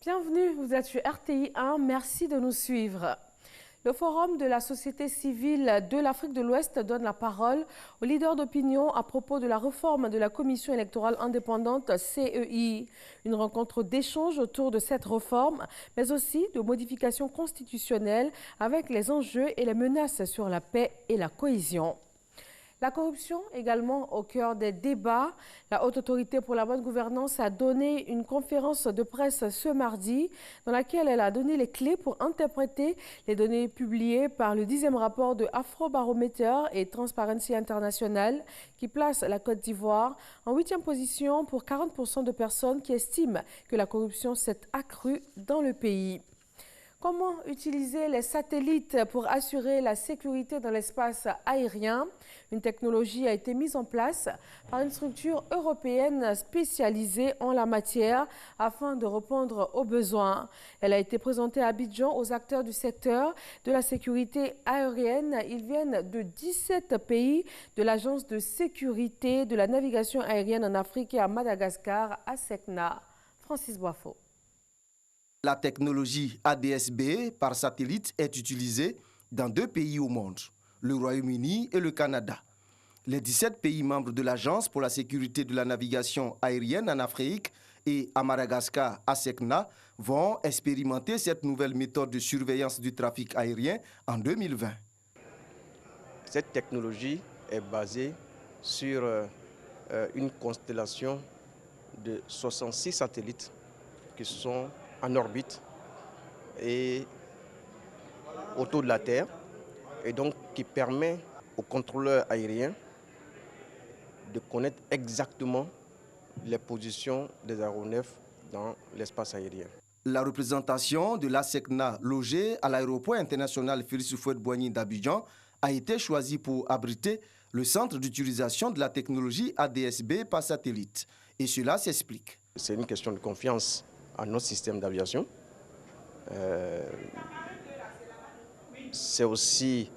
Bienvenue, vous êtes sur RTI 1, merci de nous suivre. Le Forum de la société civile de l'Afrique de l'Ouest donne la parole aux leaders d'opinion à propos de la réforme de la Commission électorale indépendante CEI. Une rencontre d'échange autour de cette réforme, mais aussi de modifications constitutionnelles avec les enjeux et les menaces sur la paix et la cohésion. La corruption également au cœur des débats. La Haute Autorité pour la bonne gouvernance a donné une conférence de presse ce mardi dans laquelle elle a donné les clés pour interpréter les données publiées par le 10e rapport de Afrobarometer et Transparency International qui place la Côte d'Ivoire en 8e position pour 40% de personnes qui estiment que la corruption s'est accrue dans le pays. Comment utiliser les satellites pour assurer la sécurité dans l'espace aérien? Une technologie a été mise en place par une structure européenne spécialisée en la matière afin de répondre aux besoins. Elle a été présentée à Abidjan aux acteurs du secteur de la sécurité aérienne. Ils viennent de 17 pays, de l'Agence de sécurité de la navigation aérienne en Afrique et à Madagascar, à Secna. Francis Boifo. La technologie ADS-B par satellite est utilisée dans 2 pays au monde, le Royaume-Uni et le Canada. Les 17 pays membres de l'Agence pour la sécurité de la navigation aérienne en Afrique et à Madagascar, à Secna, vont expérimenter cette nouvelle méthode de surveillance du trafic aérien en 2020. Cette technologie est basée sur une constellation de 66 satellites qui sont en orbite et autour de la Terre, et donc qui permet aux contrôleurs aériens de connaître exactement les positions des aéronefs dans l'espace aérien. La représentation de l'ASECNA logée à l'aéroport international Félix Houphouët-Boigny d'Abidjan a été choisie pour abriter le centre d'utilisation de la technologie ADS-B par satellite. Et cela s'explique. C'est une question de confiance à notre système d'aviation. C'est aussi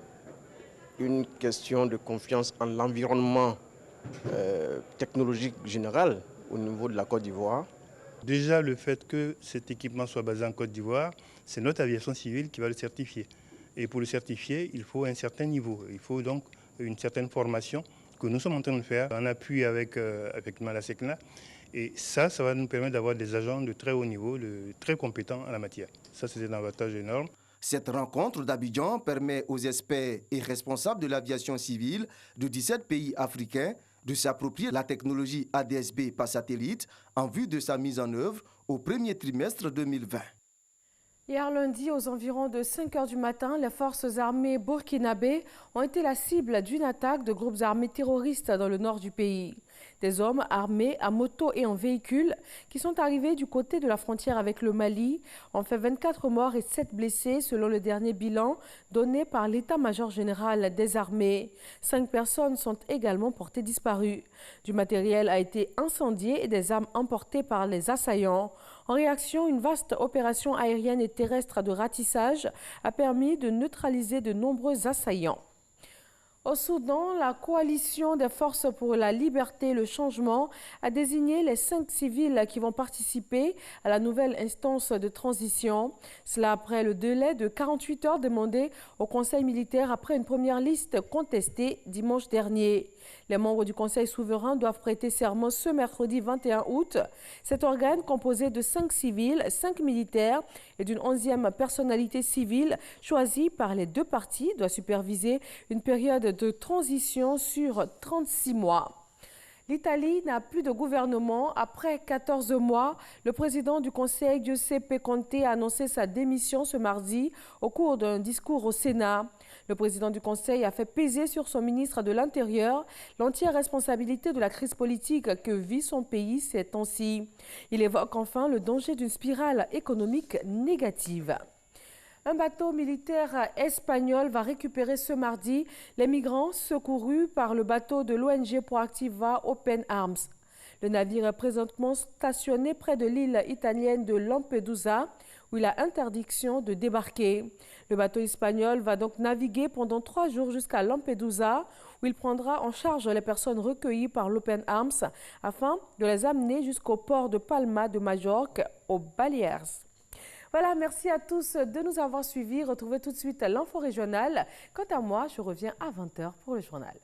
une question de confiance en l'environnement technologique général au niveau de la Côte d'Ivoire. Déjà, le fait que cet équipement soit basé en Côte d'Ivoire, c'est notre aviation civile qui va le certifier. Et pour le certifier, il faut un certain niveau. Il faut donc une certaine formation que nous sommes en train de faire en appui avec la SECNA. Et ça va nous permettre d'avoir des agents de très haut niveau, très compétents en la matière. Ça, c'est un avantage énorme. Cette rencontre d'Abidjan permet aux experts et responsables de l'aviation civile de 17 pays africains de s'approprier la technologie ADS-B par satellite en vue de sa mise en œuvre au premier trimestre 2020. Hier lundi, aux environs de 5 h du matin, les forces armées burkinabées ont été la cible d'une attaque de groupes armés terroristes dans le nord du pays. Des hommes armés à moto et en véhicule qui sont arrivés du côté de la frontière avec le Mali ont fait 24 morts et 7 blessés selon le dernier bilan donné par l'état-major général des armées. 5 personnes sont également portées disparues. Du matériel a été incendié et des armes emportées par les assaillants. En réaction, une vaste opération aérienne et terrestre de ratissage a permis de neutraliser de nombreux assaillants. Au Soudan, la coalition des forces pour la liberté et le changement a désigné les 5 civils qui vont participer à la nouvelle instance de transition. Cela après le délai de 48 heures demandé au Conseil militaire après une première liste contestée dimanche dernier. Les membres du Conseil souverain doivent prêter serment ce mercredi 21 août. Cet organe, composé de 5 civils, 5 militaires et d'une 11e personnalité civile choisie par les 2 parties, doit superviser une période de transition sur 36 mois. L'Italie n'a plus de gouvernement. Après 14 mois, le président du Conseil, Giuseppe Conte, a annoncé sa démission ce mardi au cours d'un discours au Sénat. Le président du Conseil a fait peser sur son ministre de l'Intérieur l'entière responsabilité de la crise politique que vit son pays ces temps-ci. Il évoque enfin le danger d'une spirale économique négative. Un bateau militaire espagnol va récupérer ce mardi les migrants secourus par le bateau de l'ONG Proactiva Open Arms. Le navire est présentement stationné près de l'île italienne de Lampedusa, où il a interdiction de débarquer. Le bateau espagnol va donc naviguer pendant 3 jours jusqu'à Lampedusa, où il prendra en charge les personnes recueillies par l'Open Arms afin de les amener jusqu'au port de Palma de Majorque, aux Baleares. Voilà, merci à tous de nous avoir suivis. Retrouvez tout de suite l'info régionale. Quant à moi, je reviens à 20 h pour le journal.